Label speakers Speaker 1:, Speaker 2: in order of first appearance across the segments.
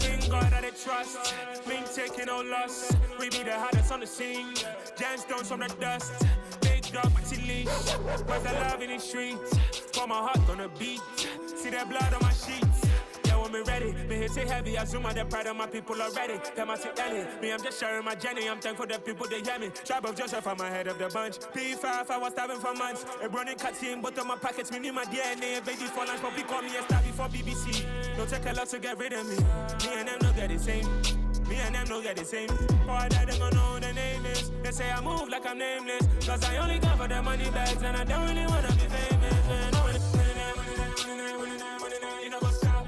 Speaker 1: In God that they trust, we ain't taking no loss. We be the hottest on the scene. Gemstones from the dust. Big dog, but leash. Where's the love in the streets? Pour my heart on the beat. See that blood on my sheets. Yeah, when me ready, me hit it heavy. I zoom out the pride of my people already. Them I see Ellie. Me, I'm just sharing my journey. I'm thankful the people they hear me. Tribe of Joseph, I'm ahead of the bunch. P5, I was starving for months. A running cutscene, but on my pockets, me knew my DNA. Baby for lunch, but we call me a star before BBC. Don't take a lot to get rid of me. Me and them no get the same. Me and them no get the same. Boy, that they gon' know who the name is. They say I move like I'm nameless. Cause I only got for the money bags. And I don't really wanna be famous. You know what's stop.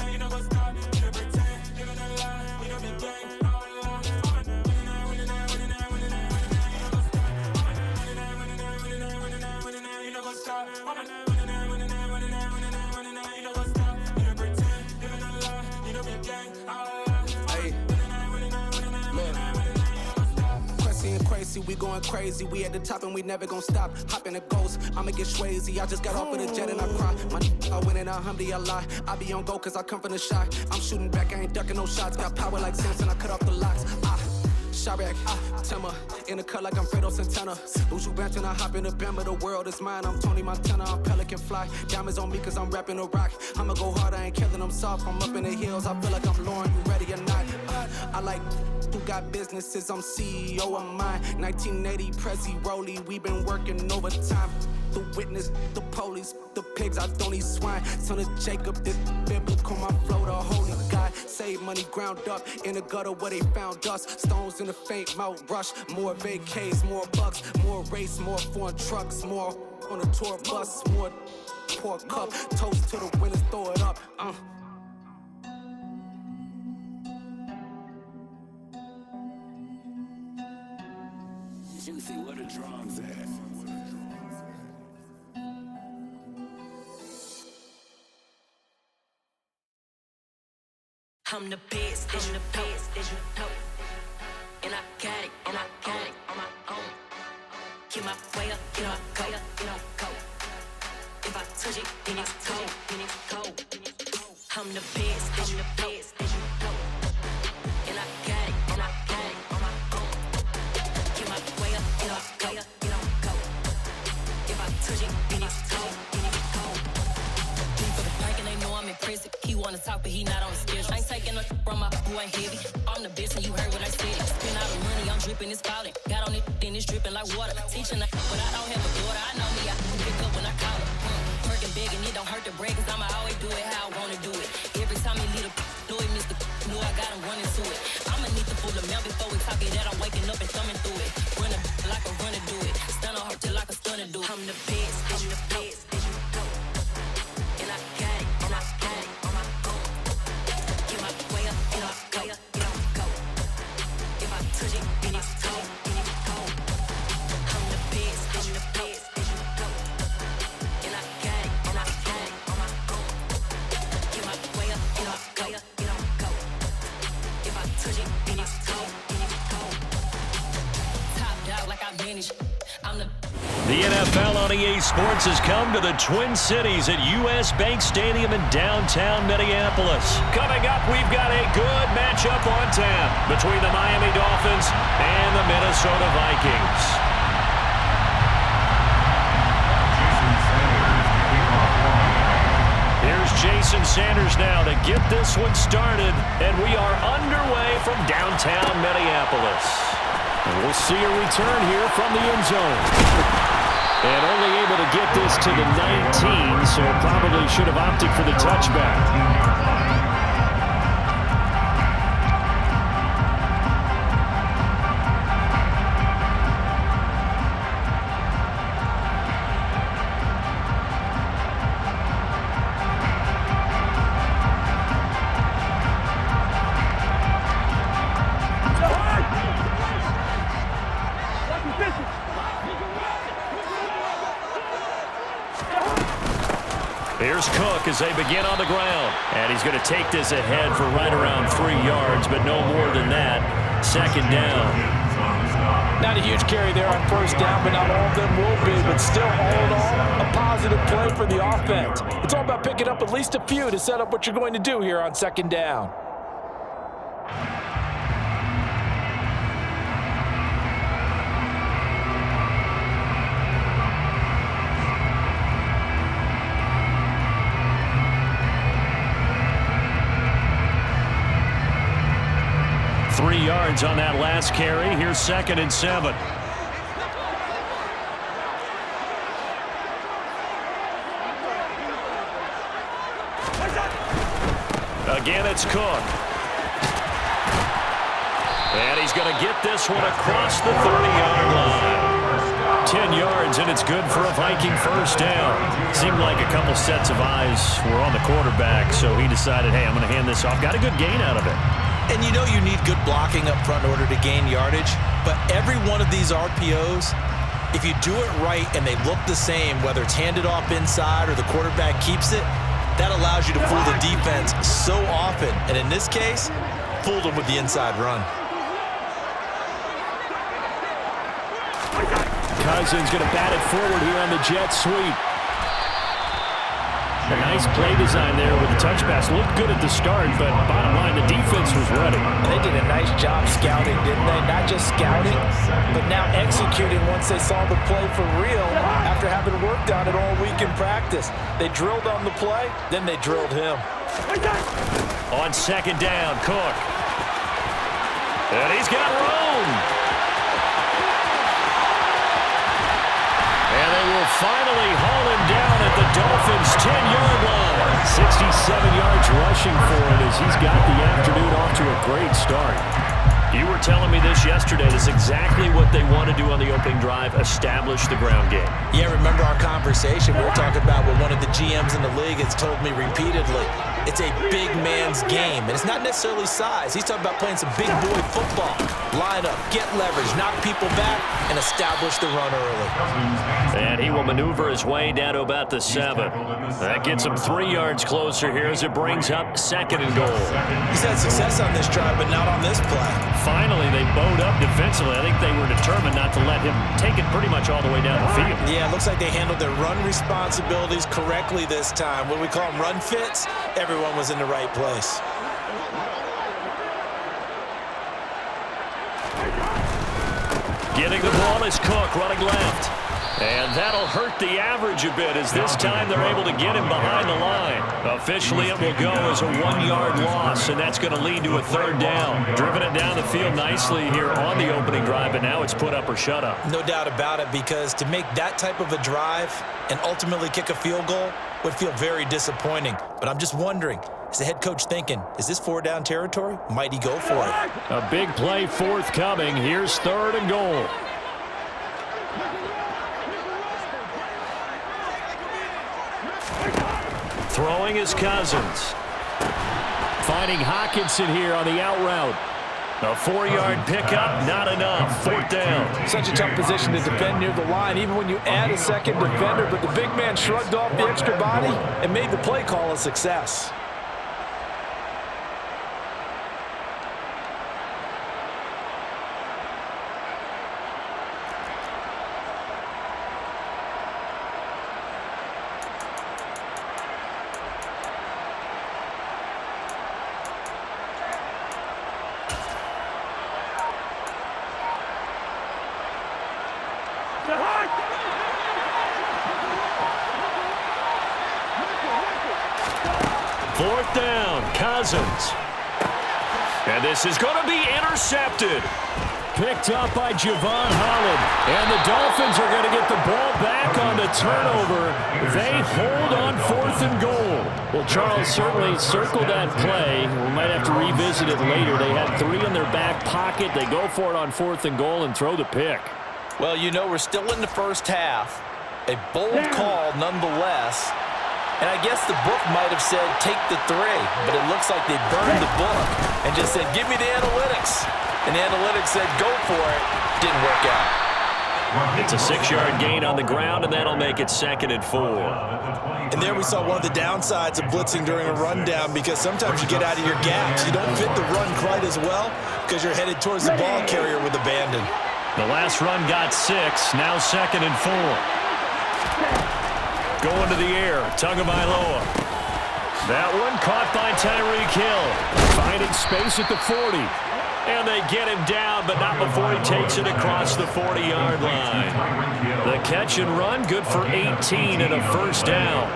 Speaker 1: You know what's stop. You know pretend. Living a lie. You know be gang. You know what's stop.
Speaker 2: Crazy, we going crazy. We at the top and we never gon' stop. Hop in a ghost, I'ma get swayzy. I just got off of the jet and I cry. I win in alhamdulillah. I be on go cause I come from the shot. I'm shooting back, I ain't ducking no shots. Got power like Samson, I cut off the locks. Sharek, Timmer, in the cut like I'm Fredo Santana. Buju Banton, I hop in the Bama, the world is mine. I'm Tony Montana, I'm Pelican Fly. Diamonds on me cause I'm rapping a rock. I'ma go hard, I ain't killing them soft. I'm up in the hills, I feel like I'm Lauren, you ready or not? I like who got businesses, I'm CEO of mine. 1980 Prezi Rolly, we been working overtime. The witness, the police, the pigs, I don't eat swine. Son of Jacob, this biblical, my flow, the holy God. Save money ground up in the gutter where they found us. Stones in the faint mouth rush. More vacays, more bucks, more race, more foreign trucks, more on a tour bus, more pour cup. Toast to the winners, throw it up.
Speaker 3: Juicy, where the drums at?
Speaker 4: I'm the best, I'm the best, as you know. And I got it, and I got it on my own. Get my way up, get my go, get my go. If I touch it, then it's cold, then it's cold. I'm the best, I'm the best, as you know. And I got it, and I got it on my own. Get my way up, get my go, get my go. If I touch it, then it's cold, then it's cold. Leave for the park and they know I'm in prison. He wanna talk, but he not on the schedule. I ain't taking no from my boy heavy. I'm the best and you heard what I said. Spend all the money, I'm dripping, it's falling. Got on it, then it's dripping like water. Teaching her, but I don't have a daughter. I know me, I can pick up when I call her. Working big and it don't hurt to break, cause I'ma always do it how I wanna do it. Every time he lead a do it, Mr. Know I got him running to it. I'ma need to pull the mail before we talk it that I'm waking up and thumbing through it. Run a like a runner do it. Stun on her till like a stunner do it. I'm the best, I'm the best, as you know. And I got it, and I got it on my own. Get my way up, get my go, get my go. If I touch it, then it's cold, then it's cold. I'm the best, I'm the best, as you know. And I got it, and I got it on my own. Get my way up, get my go, get my go. If I touch it, then it's cold, then it's cold. Top dog like I manage. I'm the
Speaker 5: The NFL on EA Sports has come to the Twin Cities at US Bank Stadium in downtown Minneapolis. Coming up, we've got a good matchup on tap between the Miami Dolphins and the Minnesota Vikings. Here's Jason Sanders now to get this one started, and we are underway from downtown Minneapolis. And we'll see a return here from the end zone. And only able to get this to the 19, so probably should have opted for the touchback. Here's Cook as they begin on the ground. And he's going to take this ahead for right around 3 yards, but no more than that. Second down.
Speaker 6: Not a huge carry there on first down, but not all of them will be. But still, all in all, a positive play for the offense. It's all about picking up at least a few to set up what you're going to do here on second down.
Speaker 5: Three yards on that last carry. Here's 2nd and 7. Again, it's Cook. And he's going to get this one across the 30-yard line. 10 yards, and it's good for a Viking first down. Seemed like a couple sets of eyes were on the quarterback, so he decided, hey, I'm going to hand this off. Got a good gain out of it.
Speaker 6: And you know you need good blocking up front in order to gain yardage, but every one of these RPOs, if you do it right and they look the same, whether it's handed off inside or the quarterback keeps it, that allows you to fool the defense so often. And in this case, fooled them with the inside run.
Speaker 5: Cousins going to bat it forward here on the jet sweep. A nice play design there with the touch pass. Looked good at the start, but bottom line, the defense was ready.
Speaker 6: They did a nice job scouting, didn't they? Not just scouting, but now executing once they saw the play for real after having worked on it all week in practice. They drilled on the play, then they drilled him.
Speaker 5: On second down, Cook. And he's got room. And they will finally haul him down at the Dolphins' 10-yard line. 67 yards rushing for it as he's got the afternoon off to a great start. You were telling me this yesterday. This is exactly what they want to do on the opening drive, establish the ground game.
Speaker 6: Yeah, remember our conversation? We were talking about what one of the GMs in the league has told me repeatedly. It's a big man's game, and it's not necessarily size. He's talking about playing some big boy football. Line up, get leverage, knock people back, and establish the run early.
Speaker 5: And he will maneuver his way down to about the 7. That gets him 3 yards closer here as it brings up 2nd and goal.
Speaker 6: He's had success on this drive, but not on this play.
Speaker 5: Finally, they bowed up defensively. I think they were determined not to let him take it pretty much all the way down the field.
Speaker 6: Yeah, it looks like they handled their run responsibilities correctly this time. What we call them run fits, everyone was in the right place.
Speaker 5: Getting the ball is Cook running left. And that'll hurt the average a bit as this time they're able to get him behind the line. Officially, it will go as a 1-yard loss, and that's going to lead to a 3rd down. Driven it down the field nicely here on the opening drive, but now it's put up or shut up.
Speaker 6: No doubt about it, because to make that type of a drive and ultimately kick a field goal would feel very disappointing. But I'm just wondering, is the head coach thinking, is this 4-down territory? Might he go for it?
Speaker 5: A big play forthcoming. Here's 3rd and goal. Throwing is Cousins. Finding Hockenson here on the out route. A 4-yard pickup, not enough. 4th down.
Speaker 6: Such a tough position to defend near the line, even when you add a second defender, but the big man shrugged off the extra body and made the play call a success.
Speaker 5: Fourth down, Cousins. And this is going to be intercepted. Picked up by Javon Holland. And the Dolphins are going to get the ball back on the turnover. They hold on 4th and goal. Well, Charles certainly circled that play. We might have to revisit it later. They had 3 in their back pocket. They go for it on 4th and goal and throw the pick.
Speaker 6: Well, you know, we're still in the first half. A bold call nonetheless. And I guess the book might have said, take the 3. But it looks like they burned the book and just said, give me the analytics. And the analytics said, go for it. Didn't work out.
Speaker 5: It's a 6-yard gain on the ground, and that'll make it 2nd and 4.
Speaker 6: And there we saw one of the downsides of blitzing during a rundown, because sometimes you get out of your gaps. You don't fit the run quite as well because you're headed towards the ball carrier with abandon.
Speaker 5: The last run got 6. Now 2nd and 4. Going to the air. Tagovailoa. That one caught by Tyreek Hill. Finding space at the 40. And they get him down, but not before he takes it across the 40-yard line. The catch and run, good for 18 and a first down.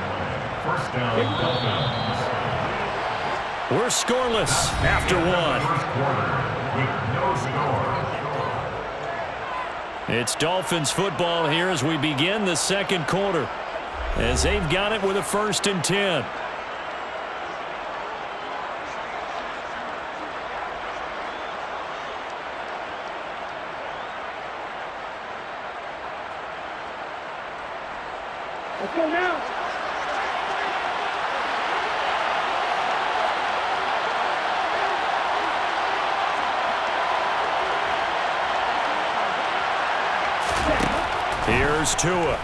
Speaker 5: We're scoreless after 1. It's Dolphins football here as we begin the second quarter, as they've got it with a 1st and 10.
Speaker 7: Let's go now.
Speaker 5: Here's Tua.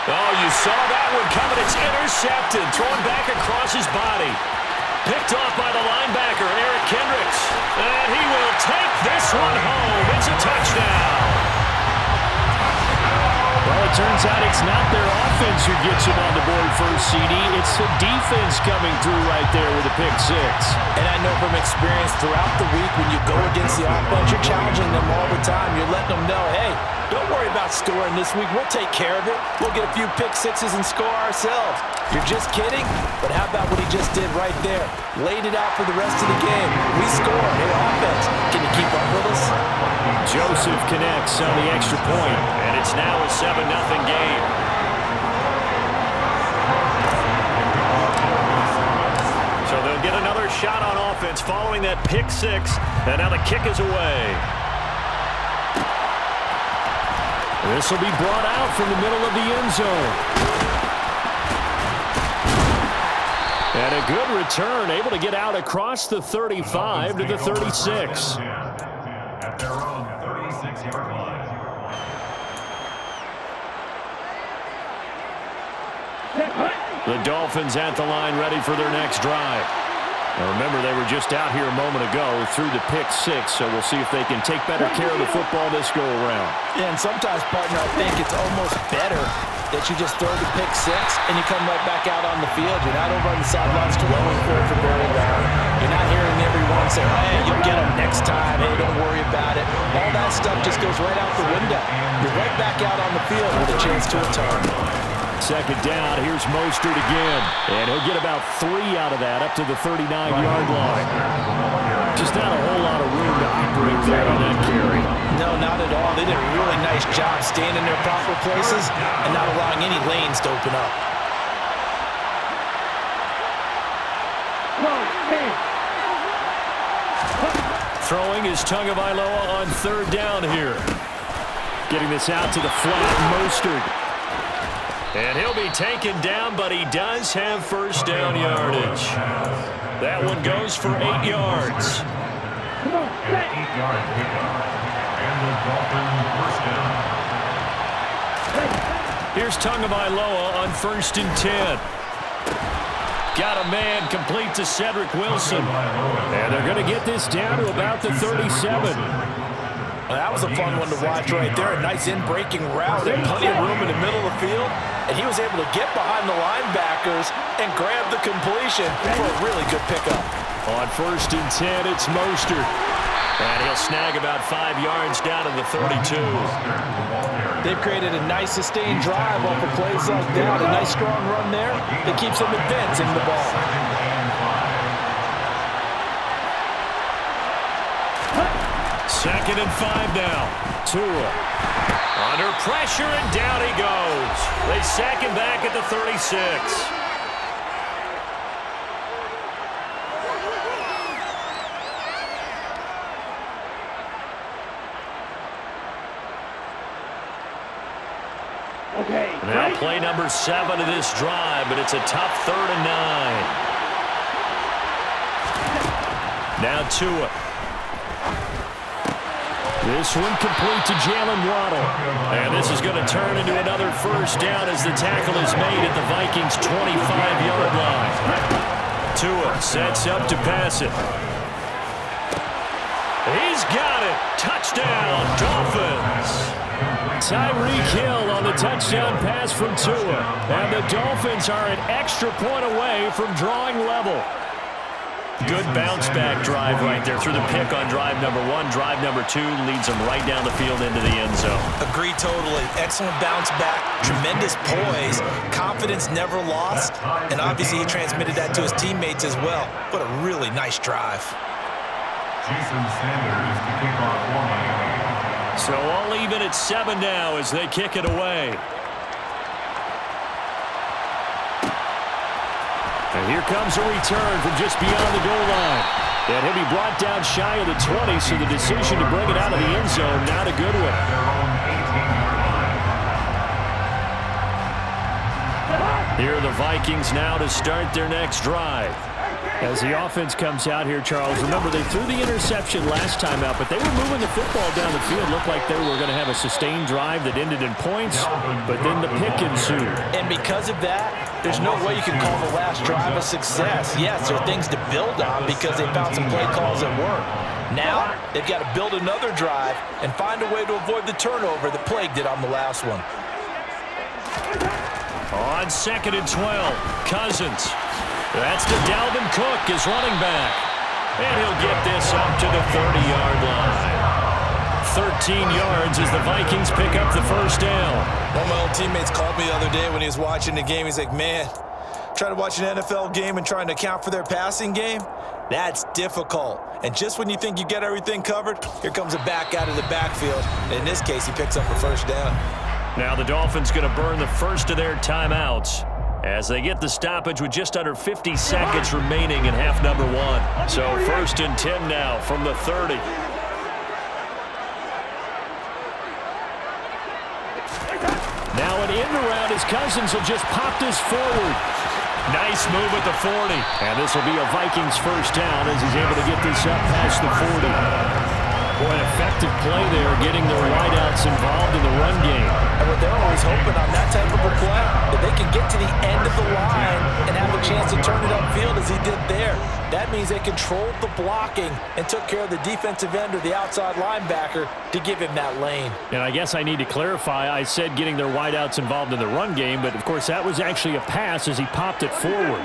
Speaker 5: Oh, you saw that one coming. It's intercepted. Thrown back across his body. Picked off by the linebacker, Eric Kendricks. And he will take this one home. It's a touchdown. Well, it turns out it's not their offense who gets him on the board first, CD. It's the defense coming through right there with a pick 6.
Speaker 6: And I know from experience throughout the week when you go against the offense, you're challenging them all the time. You're letting them know, hey, don't worry about scoring this week. We'll take care of it. We'll get a few pick 6s and score ourselves. You're just kidding? But how about what he just did right there? Laid it out for the rest of the game. We scored. Hey, offense, can you keep up with us?
Speaker 5: Joseph connects on the extra point, and it's now a 7-0 game. So they'll get another shot on offense following that pick 6, and now the kick is away. This will be brought out from the middle of the end zone. And a good return, able to get out across the 35 to the 36.
Speaker 8: At their own 36-yard line.
Speaker 5: The Dolphins at the line, ready for their next drive. Now remember, they were just out here a moment ago through the pick 6, so we'll see if they can take better care of the football this go-around.
Speaker 6: Yeah, and sometimes, partner, I think it's almost better that you just throw the pick 6 and you come right back out on the field. You're not over on the sidelines glowing for it for very long. You're not hearing everyone say, hey, you'll get them next time. Hey, don't worry about it. All that stuff just goes right out the window. You're right back out on the field with a chance to return.
Speaker 5: Second down, here's Mostert again. And he'll get about 3 out of that up to the 39-yard line. Just not a whole lot of room to operate there on that carry.
Speaker 6: No, not at all. They did a really nice job staying in their proper places and not allowing any lanes to open up.
Speaker 5: Throwing is Tagovailoa on 3rd down here. Getting this out to the flat, Mostert. And he'll be taken down, but he does have first down yardage. That one goes for 8 yards.
Speaker 8: An 8-yard pickup. And the Dolphins first down.
Speaker 5: Here's Tagovailoa on 1st and 10. Got a man complete to Cedric Wilson. And they're going to get this down to about the 37.
Speaker 6: Well, that was a fun one to watch right there. A nice in-breaking route and plenty of room in the middle of the field. And he was able to get behind the linebackers and grab the completion for a really good pickup.
Speaker 5: On 1st and 10, it's Mostert. And he'll snag about 5 yards down to the 32.
Speaker 6: They've created a nice sustained drive off of plays like that. A nice strong run there that keeps them advancing the ball.
Speaker 5: 2nd and 5 now. Tua. Under pressure, and down he goes. They sack him back at the 36.
Speaker 7: Okay.
Speaker 5: Now play number 7 of this drive, but it's a tough 3rd and 9. Now Tua. This one complete to Jalen Waddle. And this is going to turn into another first down as the tackle is made at the Vikings' 25-yard line. Tua sets up to pass it. He's got it. Touchdown, Dolphins. Tyreek Hill on the touchdown pass from Tua. And the Dolphins are an extra point away from drawing level. Good bounce-back drive right there through the pick on drive number 1. Drive number 2 leads them right down the field into the end zone.
Speaker 6: Agree totally. Excellent bounce back, tremendous poise, confidence never lost, and obviously he transmitted that to his teammates as well. What a really nice drive.
Speaker 8: Jason Sanders to kick off for Miami.
Speaker 5: So all even at 7 now as they kick it away. And here comes a return from just beyond the goal line. And he'll be brought down shy of the 20, so the decision to bring it out of the end zone, not a good one. Here are the Vikings now to start their next drive. As the offense comes out here, Charles, remember they threw the interception last time out, but they were moving the football down the field. Looked like they were going to have a sustained drive that ended in points, but then the pick ensued.
Speaker 6: And because of that, there's no way you can call the last drive a success. Yes, there are things to build on because they found some play calls that work. Now, they've got to build another drive and find a way to avoid the turnover that plagued it on the last one.
Speaker 5: On 2nd and 12, Cousins. That's to Dalvin Cook, his running back. And he'll get this up to the 30-yard line. 13 yards as the Vikings pick up the first down.
Speaker 6: One of my old teammates called me the other day when he was watching the game. He's like, man, trying to watch an NFL game and trying to account for their passing game, that's difficult. And just when you think you get everything covered, here comes a back out of the backfield. And in this case, he picks up a first down.
Speaker 5: Now the Dolphins going to burn the first of their timeouts as they get the stoppage with just under 50 seconds remaining in half number 1. So 1st and 10 now from the 30. Now an end around as Cousins will just pop this forward. Nice move at the 40. And this will be a Vikings first down as he's able to get this up past the 40. Boy, an effective play there, getting their wideouts involved in the run game.
Speaker 6: And what they're always hoping on that type of a play, that they can get to the end of the line and have a chance to turn it upfield as he did there. That means they controlled the blocking and took care of the defensive end or the outside linebacker to give him that lane.
Speaker 5: And I guess I need to clarify, I said getting their wideouts involved in the run game, but of course that was actually a pass as he popped it forward.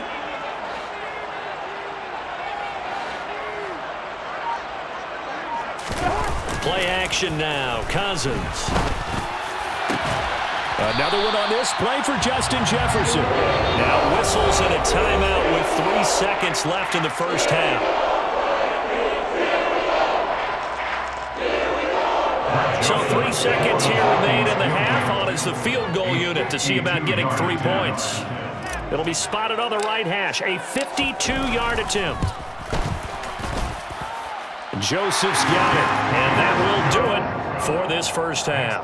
Speaker 5: Play action now, Cousins. Another one on this play for Justin Jefferson. Now whistles and a timeout with 3 seconds left in the first half. So 3 seconds here remain in the half on as the field goal unit to see about getting 3 points. It'll be spotted on the right hash, a 52-yard attempt. Joseph's got it, and that will do it for this first half.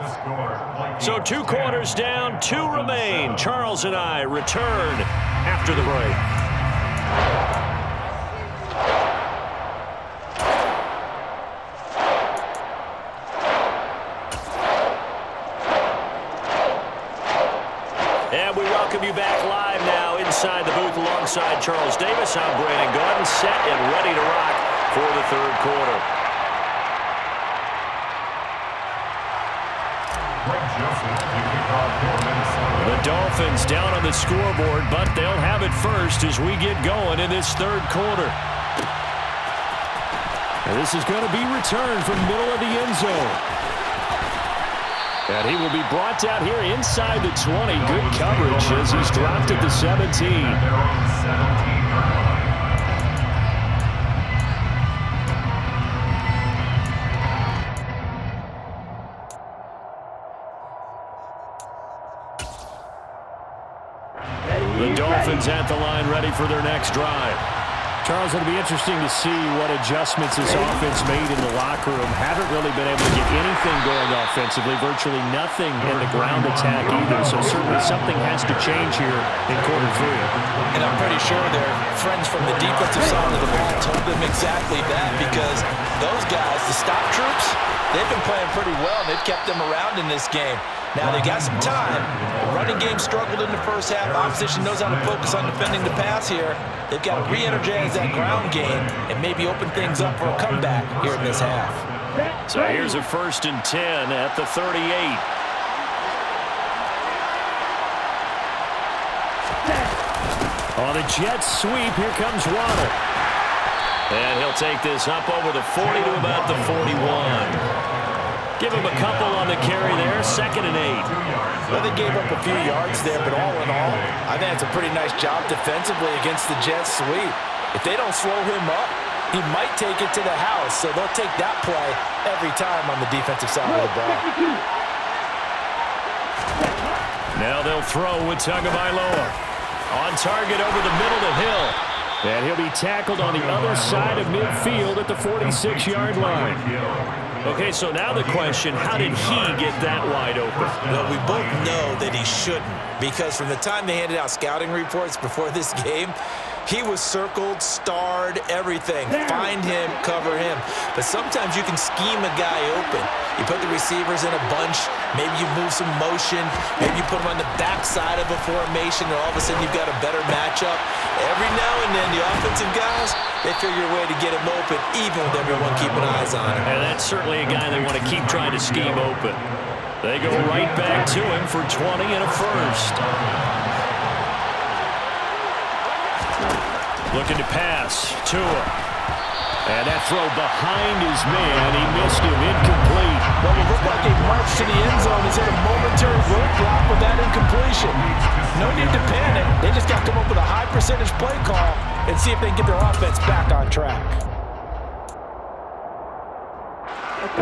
Speaker 5: So 2 quarters down, 2 remain. Charles and I return after the break. And we welcome you back live now inside the booth alongside Charles Davis. I'm Brandon Gordon, set and ready to rock for the third quarter. The Dolphins down on the scoreboard, but they'll have it first as we get going in this third quarter. And this is going to be returned from middle of the end zone. And he will be brought down here inside the 20. Good coverage as he's dropped at the 17. The Dolphins at the line ready for their next drive. Charles, it'll be interesting to see what adjustments this offense made in the locker room. Haven't really been able to get anything going offensively, virtually nothing in the ground attack either. So certainly something has to change here in quarter 3.
Speaker 6: And I'm pretty sure their friends from the defensive side of the ball told them exactly that, because those guys, the stop troops, they've been playing pretty well. They've kept them around in this game. Now, they got some time. The running game struggled in the first half. Opposition knows how to focus on defending the pass here. They've got to re-energize that ground game and maybe open things up for a comeback here in this half.
Speaker 5: So here's a 1st and 10 at the 38. On the Jets sweep, here comes Waddle. And he'll take this up over the 40 to about the 41. Give him a couple on the carry there, 2nd and 8.
Speaker 6: Well, they gave up a few yards there, but all in all, I think it's a pretty nice job defensively against the Jets sweep. If they don't slow him up, he might take it to the house, so they'll take that play every time on the defensive side of the ball.
Speaker 5: Now they'll throw with Tagovailoa. On target over the middle to Hill. And he'll be tackled on the other side of midfield at the 46-yard line. Okay, so now the question, how did he get that wide open?
Speaker 6: Well, we both know that he shouldn't, because from the time they handed out scouting reports before this game, he was circled, starred, everything. Find him, cover him. But sometimes you can scheme a guy open. You put the receivers in a bunch. Maybe you move some motion. Maybe you put them on the backside of a formation, and all of a sudden you've got a better matchup. Every now and then, the offensive guys, they figure a way to get him open, even with everyone keeping eyes on him.
Speaker 5: And that's certainly a guy they want to keep trying to scheme open. They go right back to him for 20 and a 1st. Looking to pass. Tua. And that throw behind his man. He missed him. Incomplete.
Speaker 6: Well, it looked like a march to the end zone. He's hit a momentary roadblock with that incompletion. No need to panic. They just got to come up with a high percentage play call and see if they can get their offense back on track.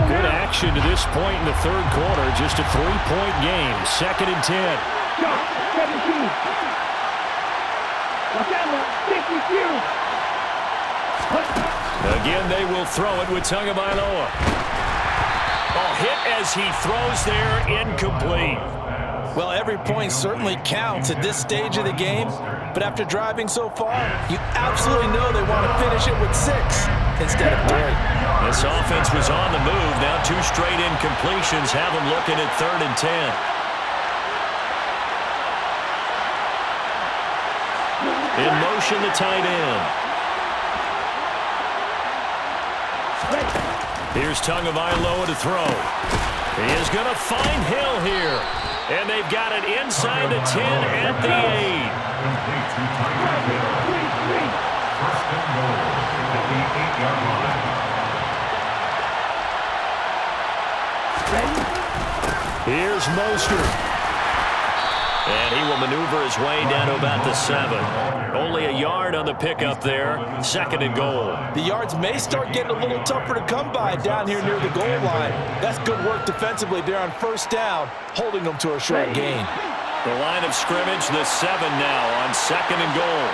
Speaker 5: Good action to this point in the 3rd quarter. Just a 3-point game. 2nd and 10.
Speaker 7: 17.
Speaker 5: Again, they will throw it with Tagovailoa. Oh, hit as he throws there, incomplete.
Speaker 6: Well, every point certainly counts at this stage of the game, but after driving so far, you absolutely know they want to finish it with 6 instead of 3.
Speaker 5: This offense was on the move. Now 2 straight incompletions have them looking at 3rd and 10. In motion, the tight end. Here's Tagovailoa to throw. He is going to find Hill here. And they've got it inside the 10 at the 8.
Speaker 8: First and goal at the 8-yard line.
Speaker 5: Here's Mostert. And he will maneuver his way down to about the 7. Only a yard on the pickup there. 2nd and goal.
Speaker 6: The yards may start getting a little tougher to come by down here near the goal line. That's good work defensively there on 1st down, holding them to a short gain.
Speaker 5: The line of scrimmage, the 7 now on 2nd and goal.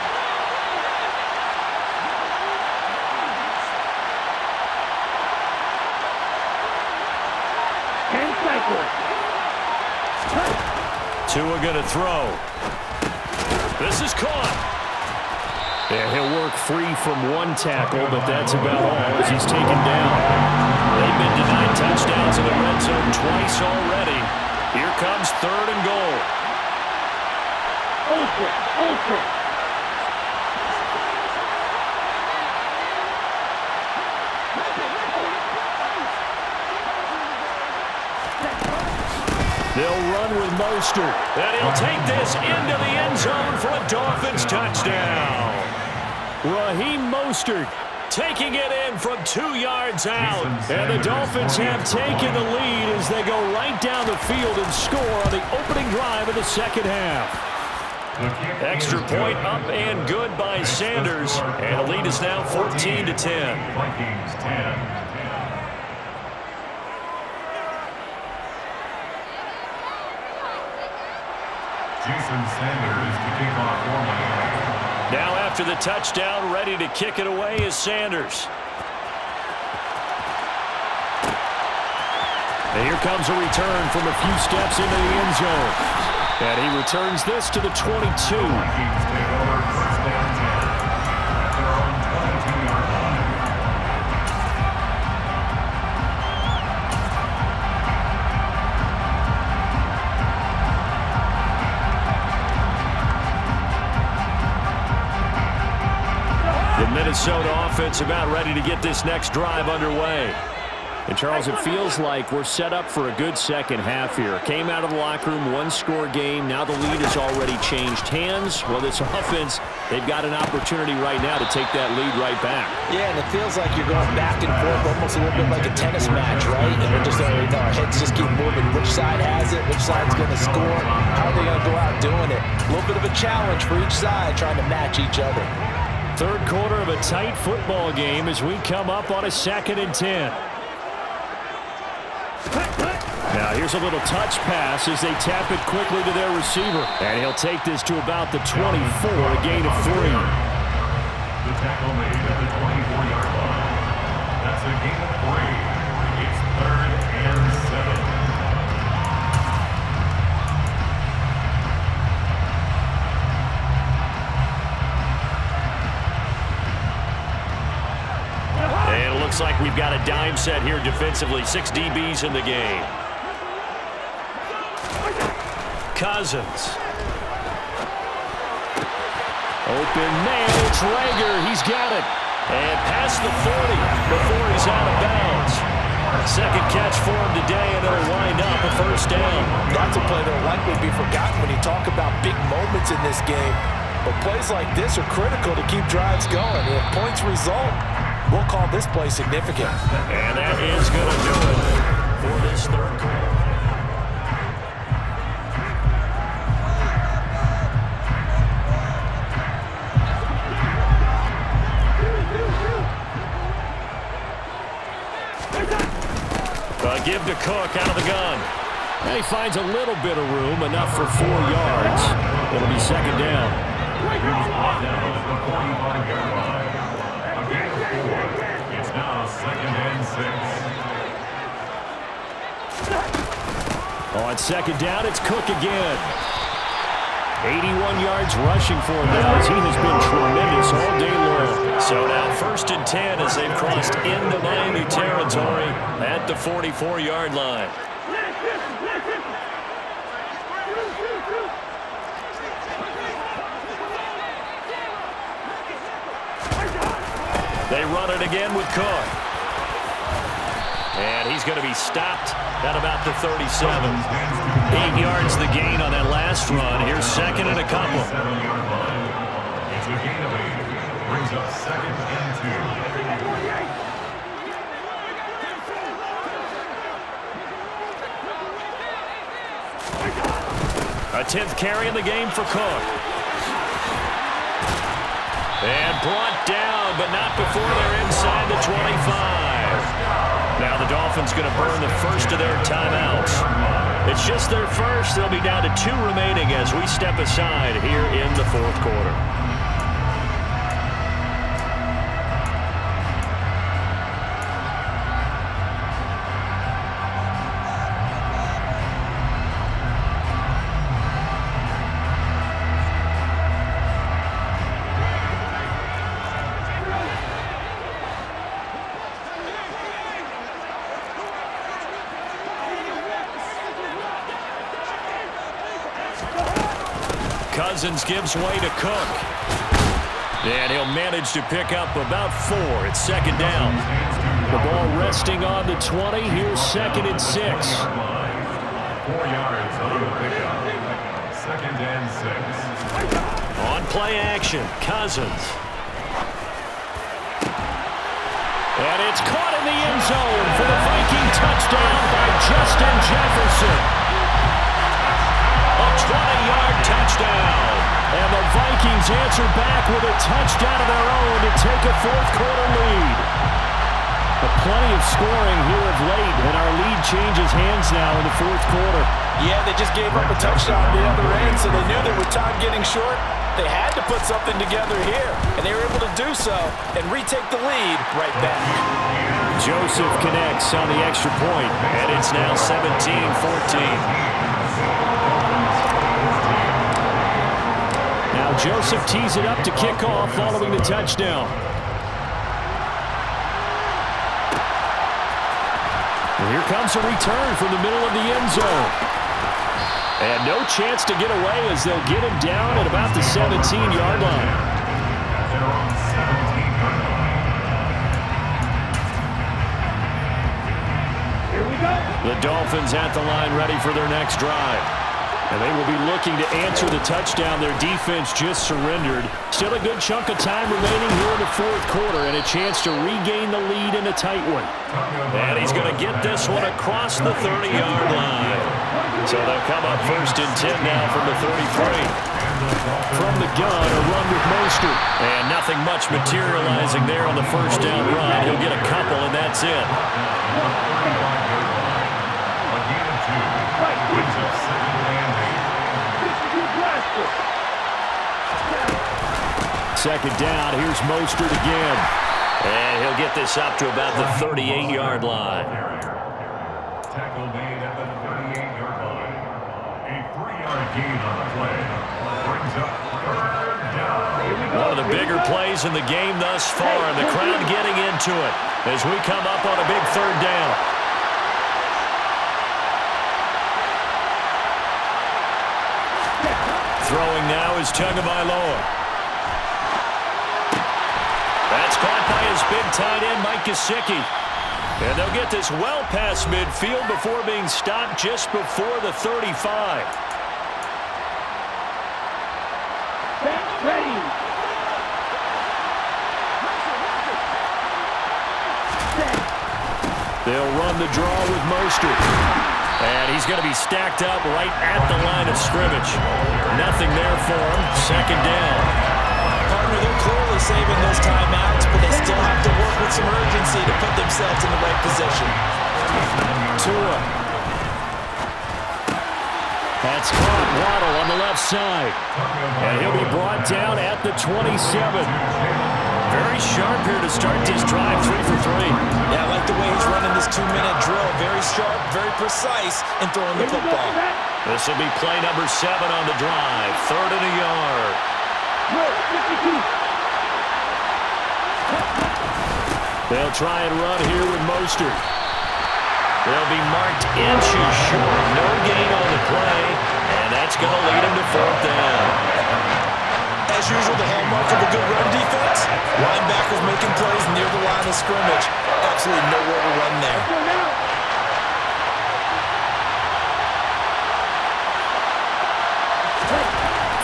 Speaker 5: Tua going to throw. This is caught. And he'll work free from 1 tackle, but that's about all as he's taken down. They've been denied touchdowns in the red zone twice already. Here comes 3rd and goal.
Speaker 7: Ultra.
Speaker 5: They'll run with Mostert, and he'll take this into the end zone for a Dolphins touchdown. Raheem Mostert taking it in from 2 yards out. And the Dolphins have taken the lead as they go right down the field and score on the opening drive of the 2nd half. Extra point up and good by Sanders, and the lead is now 14-10.
Speaker 8: Vikings 10. Jason Sanders to kick off for Miami.
Speaker 5: Now after the touchdown, ready to kick it away is Sanders. And here comes a return from a few steps into the end zone. And he returns this to the 22.
Speaker 8: Vikings take over first down 10 at their own 22-yard line.
Speaker 5: Minnesota offense about ready to get this next drive underway. And, Charles, it feels like we're set up for a good second half here. Came out of the locker room, one-score game. Now the lead has already changed hands. Well, this offense, they've got an opportunity right now to take that lead right back.
Speaker 6: Yeah, and it feels like you're going back and forth, almost a little bit like a tennis match, right? And we're just, our heads just keep moving. Which side has it? Which side's going to score? How are they going to go out doing it? A little bit of a challenge for each side, trying to match each other.
Speaker 5: Third quarter of a tight football game as we come up on a 2nd and 10. Now here's a little touch pass as they tap it quickly to their receiver. And he'll take this to about the 24, a gain of 3.
Speaker 8: The tackle made at the 24-yard line. That's a gain of 3. It's 3rd and 7.
Speaker 5: And it looks like we've got a dime set here defensively. 6 DBs in the game. Cousins. Open man, it's Rager. He's got it. And past the 40 before he's out of bounds. Second catch for him today, and it'll wind up a first down.
Speaker 6: That's a play that'll likely be forgotten when you talk about big moments in this game. But plays like this are critical to keep drives going. If points result, we'll call this play significant.
Speaker 5: And that is going to do it for this third quarter. Give to Cook out of the gun. And he finds a little bit of room, enough for 4 yards. It'll be second down.
Speaker 8: It's now 2nd and 6.
Speaker 5: On second down, it's Cook again. 81 yards rushing for him now as he has been tremendous all day long. So now 1st and 10 as they've crossed into Miami territory at the 44-yard line. They run it again with Cook. And he's going to be stopped at about the 37. 8 yards the gain on that last run. Here's second and a couple.
Speaker 8: It's a gain of 8. Brings up 2nd and 2.
Speaker 5: A 10th carry in the game for Cook. And brought down, but not before they're inside the 25. Now the Dolphins going to burn the first of their timeouts. It's just their first. They'll be down to 2 remaining as we step aside here in the 4th quarter. Cousins gives way to Cook. And he'll manage to pick up about 4. It's second down. The ball resting on the 20. Here's 2nd and 6.
Speaker 8: 4 yards on the pickup. 2nd and 6.
Speaker 5: On play action, Cousins. And it's caught in the end zone for the Viking touchdown by Justin Jefferson. A 20-yard touchdown. And the Vikings answer back with a touchdown of their own to take a 4th quarter lead. But plenty of scoring here of late, and our lead changes hands now in the 4th quarter.
Speaker 6: Yeah, they just gave up a touchdown at the other end, so they knew that with time getting short, they had to put something together here. And they were able to do so and retake the lead right back.
Speaker 5: Joseph connects on the extra point, and it's now 17-14. Now Joseph tees it up to kick off following the touchdown. And here comes a return from the middle of the end zone. And no chance to get away as they'll get him down at about the 17-yard line.
Speaker 8: At their own 17-yard line.
Speaker 5: The Dolphins at the line ready for their next drive. And they will be looking to answer the touchdown their defense just surrendered. Still a good chunk of time remaining here in the fourth quarter and a chance to regain the lead in a tight one. And he's going to get this one across the 30-yard line. So they'll come up 1st and 10 now from the 33. From the gun, a run with Mostert. And nothing much materializing there on the first down run. He'll get a couple, and that's it. Second down, here's Mostert again. And he'll get this up to about the 38-yard line.
Speaker 8: Tackle made at the 38-yard line. A 3-yard gain on the play. Brings up 3rd down.
Speaker 5: One of the bigger plays in the game thus far, and the crowd getting into it as we come up on a big 3rd down. Throwing now is Tagovailoa. That's caught by his big tight end, Mike Gesicki. And they'll get this well past midfield before being stopped just before the 35.
Speaker 7: Ready.
Speaker 5: They'll run the draw with Mostert. And he's going to be stacked up right at the line of scrimmage. Nothing there for him. 2nd down.
Speaker 6: Partner, they're clearly saving those timeouts, but they still have to work with some urgency to put themselves in the right position.
Speaker 5: Tua. That's caught. Waddle on the left side. And he'll be brought down at the 27. Very sharp here to start this drive, 3 for 3.
Speaker 6: Yeah, I like the way he's running this 2-minute drill. Very sharp, very precise in throwing the football.
Speaker 5: This will be play number 7 on the drive. 3rd and a yard. They'll try and run here with Mostert. They'll be marked inches short. No gain on the play, and that's going to lead him to 4th down.
Speaker 6: As usual, the hallmark of a good run defense, linebackers making plays near the line of scrimmage. Absolutely nowhere to run there.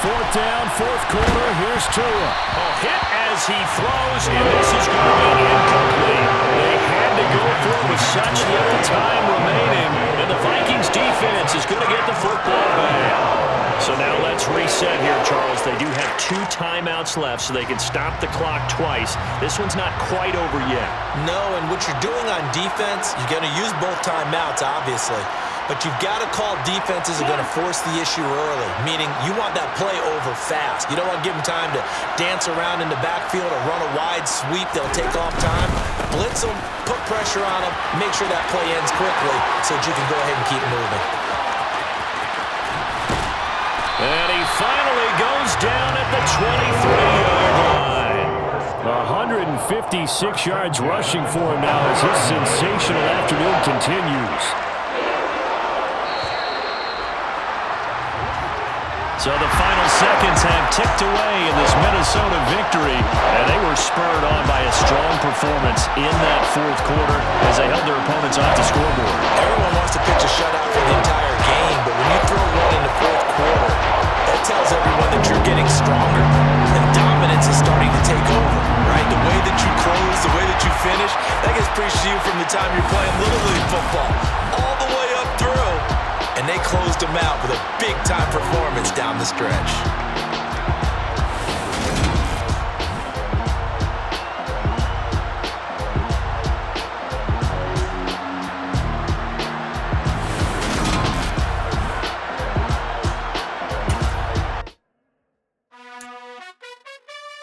Speaker 5: 4th down, 4th quarter. Here's Tua. A hit as he throws, and this is going to be incomplete. They had to go for it with such little time remaining, and the Vikings defense is going to get the football back. So now let's reset here, Charles. They do have 2 timeouts left, so they can stop the clock twice. This one's not quite over yet.
Speaker 6: No, and what you're doing on defense, you're going to use both timeouts, obviously. But you've got to call defenses are going to force the issue early, meaning you want that play over fast. You don't want to give them time to dance around in the backfield or run a wide sweep. They'll take off time. Blitz them, put pressure on them, make sure that play ends quickly so that you can go ahead and keep moving.
Speaker 5: And he finally goes down at the 23-yard line. 156 yards rushing for him now as his sensational afternoon continues. So the final seconds have ticked away in this Minnesota victory, and they were spurred on by a strong performance in that 4th quarter as they held their opponents off the scoreboard.
Speaker 6: Everyone wants to pitch a shutout for the entire game, but when you throw one in the 4th quarter, that tells everyone that you're getting stronger and dominance is starting to take over, right? The way that you close, the way that you finish, that gets preached to you from the time you're playing Little League football all the way up through. And they closed them out with a big-time performance down the stretch.